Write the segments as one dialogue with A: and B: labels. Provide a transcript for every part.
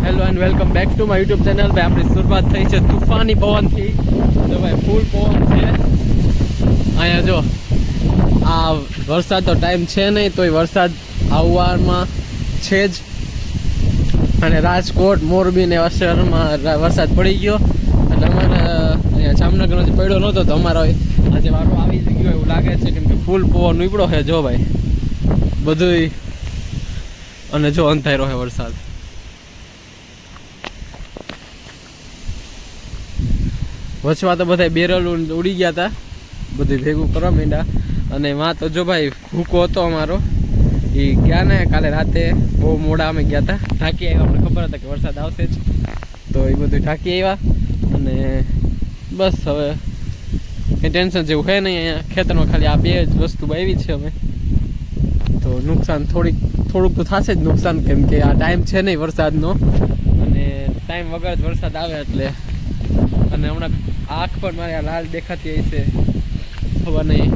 A: Hello and welcome back to my YouTube channel. ભાઈ આપણી શરૂઆત થઈ છે તૂફાની પવનથી. તો ભાઈ ફૂલ પવન છે અહીંયા. જો આ વરસાદનો ટાઈમ છે નહીં તોય વરસાદ આવવામાં છે જ. અને રાજકોટ મોરબી ને શહેરમાં વરસાદ પડી ગયો. એટલે અમારે અહીંયા જામનગરનો જે પડ્યો નહોતો તો અમારો આજે વારો આવી જ ગયો એવું લાગે છે, કેમ કે ફૂલ પવન નીકળ્યો છે. જો ભાઈ બધું, અને જો અંધારો છે વરસાદ. વચમાં તો બધા બેરલ ઉડી ગયા હતા, બધું ભેગું કરવા માંડ્યા. અને માં તો જો ભાઈ ભૂકો હતો અમારો, એ ગયા ને કાલે રાતે બહુ મોડા અમે ગયા હતા. ઢાંકી આવ્યા, અમને ખબર હતા કે વરસાદ આવશે જ, તો એ બધું ઢાંકી આવ્યા. અને બસ હવે કંઈ ટેન્શન જેવું છે નહીં. અહીંયા ખેતરમાં ખાલી આ બે જ વસ્તુ વાવી છે અમે. તો નુકસાન થોડુંક તો થશે જ નુકસાન, કેમ કે આ ટાઈમ છે નહીં વરસાદનો, અને ટાઈમ વગર જ વરસાદ આવે એટલે. અને હમણાં આંખ પણ મારી આ લાલ દેખાતી હોય છે, ખબર નહીં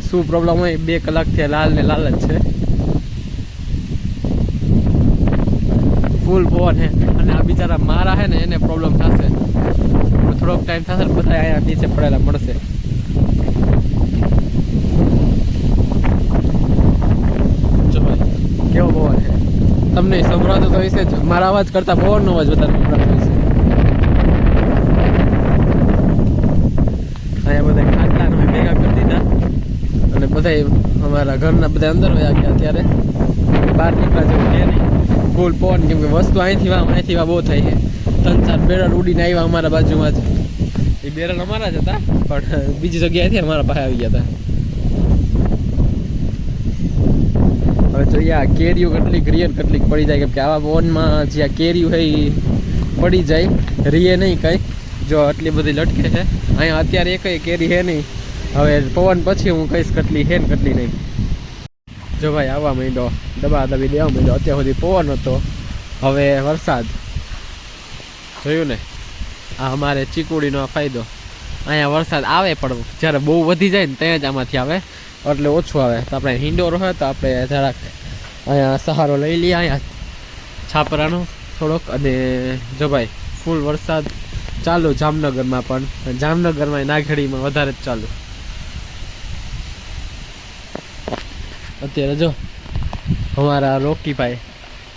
A: શું પ્રોબ્લેમ હોય. 2 કલાકથી લાલ ને લાલ જ છે. ફૂલ પવન છે. અને આ બિચારા મારા છે ને એને પ્રોબ્લેમ થશે. થોડોક ટાઈમ થશે ને બધા અહીંયા નીચે પડેલા મળશે. જો ભાઈ કેવો પવન છે, તમને સંભળાતો તો હશે જ. મારા અવાજ કરતા પવનનો અવાજ વધારે સંભળાતો હશે. અહીંયા બધા ખાટલાને ભેગા કરી દીધા, અને બધા અમારા ઘરના બધા અંદર વયા ગયા. અત્યારે બહાર નીકળ્યા જેવું છે નહીં, ફૂલ પવન. કેમ કે વસ્તુ અહીંથી બહુ થઈ છે. 3-4 બેરલ ઉડીને આવ્યા અમારા બાજુમાં જ. એ બેરલ અમારા જ હતા, પણ બીજી જગ્યાએથી અમારા પાસે આવી ગયા હતા. હવે જોઈએ આ કેરીઓ કેટલીક રીએ કેટલીક પડી જાય, કેમ કે આવા પવનમાં જે આ કેરીઓ છે એ પડી જાય, રીએ નહીં કંઈ. જો આટલી બધી લટકે છે અહીંયા. અત્યારે એકય કેરી છે નહીં. હવે પવન પછી હું કહીશ કેટલી છે ને કેટલી નહીં. જો ભાઈ આવવા માંડ્યો, દબા દબી દેવા માંડ્યો. અત્યાર સુધી પવન હતો, હવે વરસાદ. જોયું ને, આ અમારે ચીકુડીનો આ ફાયદો. અહીંયા વરસાદ આવે પણ જ્યારે બહુ વધી જાય ને ત્યાં જ આમાંથી આવે, એટલે ઓછું આવે. તો આપણે હિંડોરો હોય તો આપણે જરાક અહીંયા સહારો લઈ લઈએ અહીંયા છાપરાનો થોડોક. અને જો ભાઈ ફૂલ વરસાદ ચાલુ જામનગરમાં પણ. જામનગરમાં નાગડીમાં વધારે જ ચાલુ. અત્યારે જો અમારા રોકીભાઈ,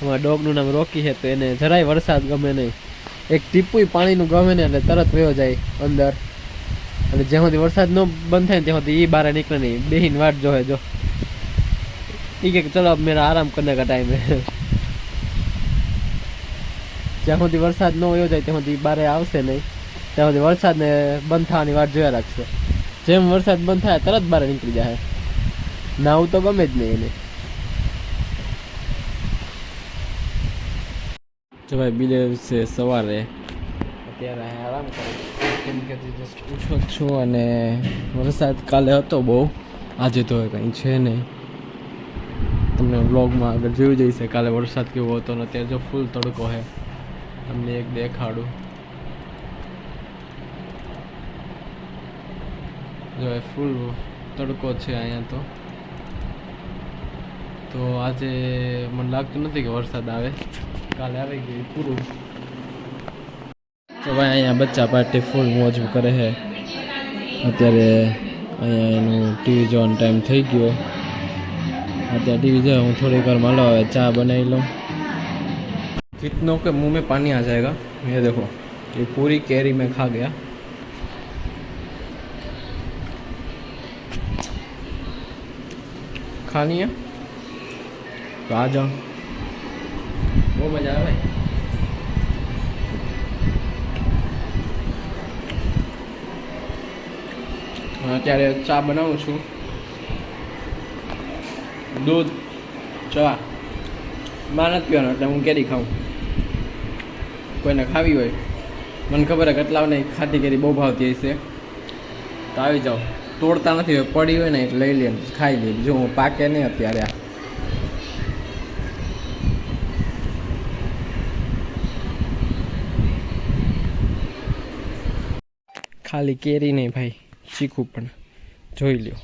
A: અમારા ડોગનું નામ રોકી છે, તો એને જરાય વરસાદ ગમે નહીં. એક ટીપુય પાણીનું ગમે ને એટલે તરત વયો જાય અંદર. અને જ્યાં સુધી વરસાદ ન બંધ થાય ને ત્યાં સુધી એ બહાર નીકળે નહીં, બેહીને વાટ જોવે. જો એ કે ચલો અબ મેરા આરામ કરને કા ટાઈમ હે. જ્યાં સુધી વરસાદ ન વયો જાય ત્યાં સુધી બહાર આવશે નહીં, ત્યાં સુધી વરસાદને બંધ થવાની વાટ જોયા રાખશે. જેમ વરસાદ બંધ થાય તરત બહાર નીકળી જાય. નાવું તો ગમે જ નહીં એને. જો ભાઈ બીજે દિવસે સવારે અત્યારે આરામ કરું, કેમ કે જસ્ટ ઉઠો છું. અને વરસાદ કાલે હતો બહુ, આજે તો કંઈ છે નહીં. તમને વ્લોગમાં આગળ જોઈ જઈશે કાલે વરસાદ કેવો હતો. ને અત્યારે જો ફૂલ તડકો છે, તમને એક દેખાડું. જો ફૂલ તડકો છે અહીંયા તો આજે મને લાગતું નથી કે વરસાદ આવે. કાલે આવી ગયું પૂરું. તો ભાઈ અહીંયા બચ્ચા પાર્ટી ફૂલ મોજ કરે છે. અત્યારે અહીંયા એનું ટીવી જોવાનો ટાઈમ થઈ ગયો. અત્યારે ટીવી જોવે, હું થોડીક વાર malo હવે ચા બનાવી લઉં. कितनों के मुंह में पानी आ जाएगा. ये देखो ये पूरी कैरी में खा गया. खानी है तो आ जाओ, वो मजा આવે. અત્યારે ચા બનાવું છું. દૂધ ચા માં નથી પીવાનો, એટલે હું કેરી ખાઉં. કોઈને ખાવી હોય, મને ખબર છે કેટલાઓને ખાટી કેરી બહુ ભાવતી હશે, તો આવી જાઓ. તોડતા નથી હોય, પડી હોય ને એટલે લઈ લે, ખાઈ લે. જો હું પાકે નહીં અત્યારે. આ ખાલી કેરી નહીં ભાઈ, ચીકુ પણ જોઈ લ્યો.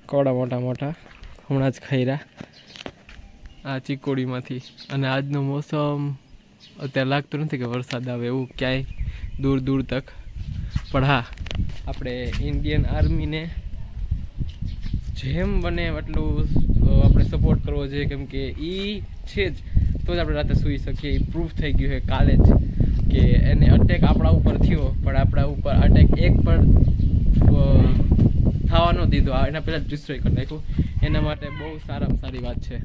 A: કવડા મોટા મોટા હમણાં જ ખાઈ રહ્યા આ ચીકોડીમાંથી. અને આજનો મોસમ અત્યારે લાગતું નથી કે વરસાદ આવે એવું ક્યાંય દૂર દૂર તક. પણ હા, આપણે ઇન્ડિયન આર્મીને જેમ બને એટલું આપણે સપોર્ટ કરવો જોઈએ, કેમ કે એ છે જ તો જ આપણે રાતે સૂઈ શકીએ. એ પ્રૂફ થઈ ગયું છે કાલે જ કે એને અટેક આપણા ઉપર થયો, પણ આપણા ઉપર અટેક એક પણ થવા ન દીધો, એના પહેલાં ડિસ્ટ્રોય કરી નાખ્યું. એના માટે બહુ સારામાં સારી વાત છે.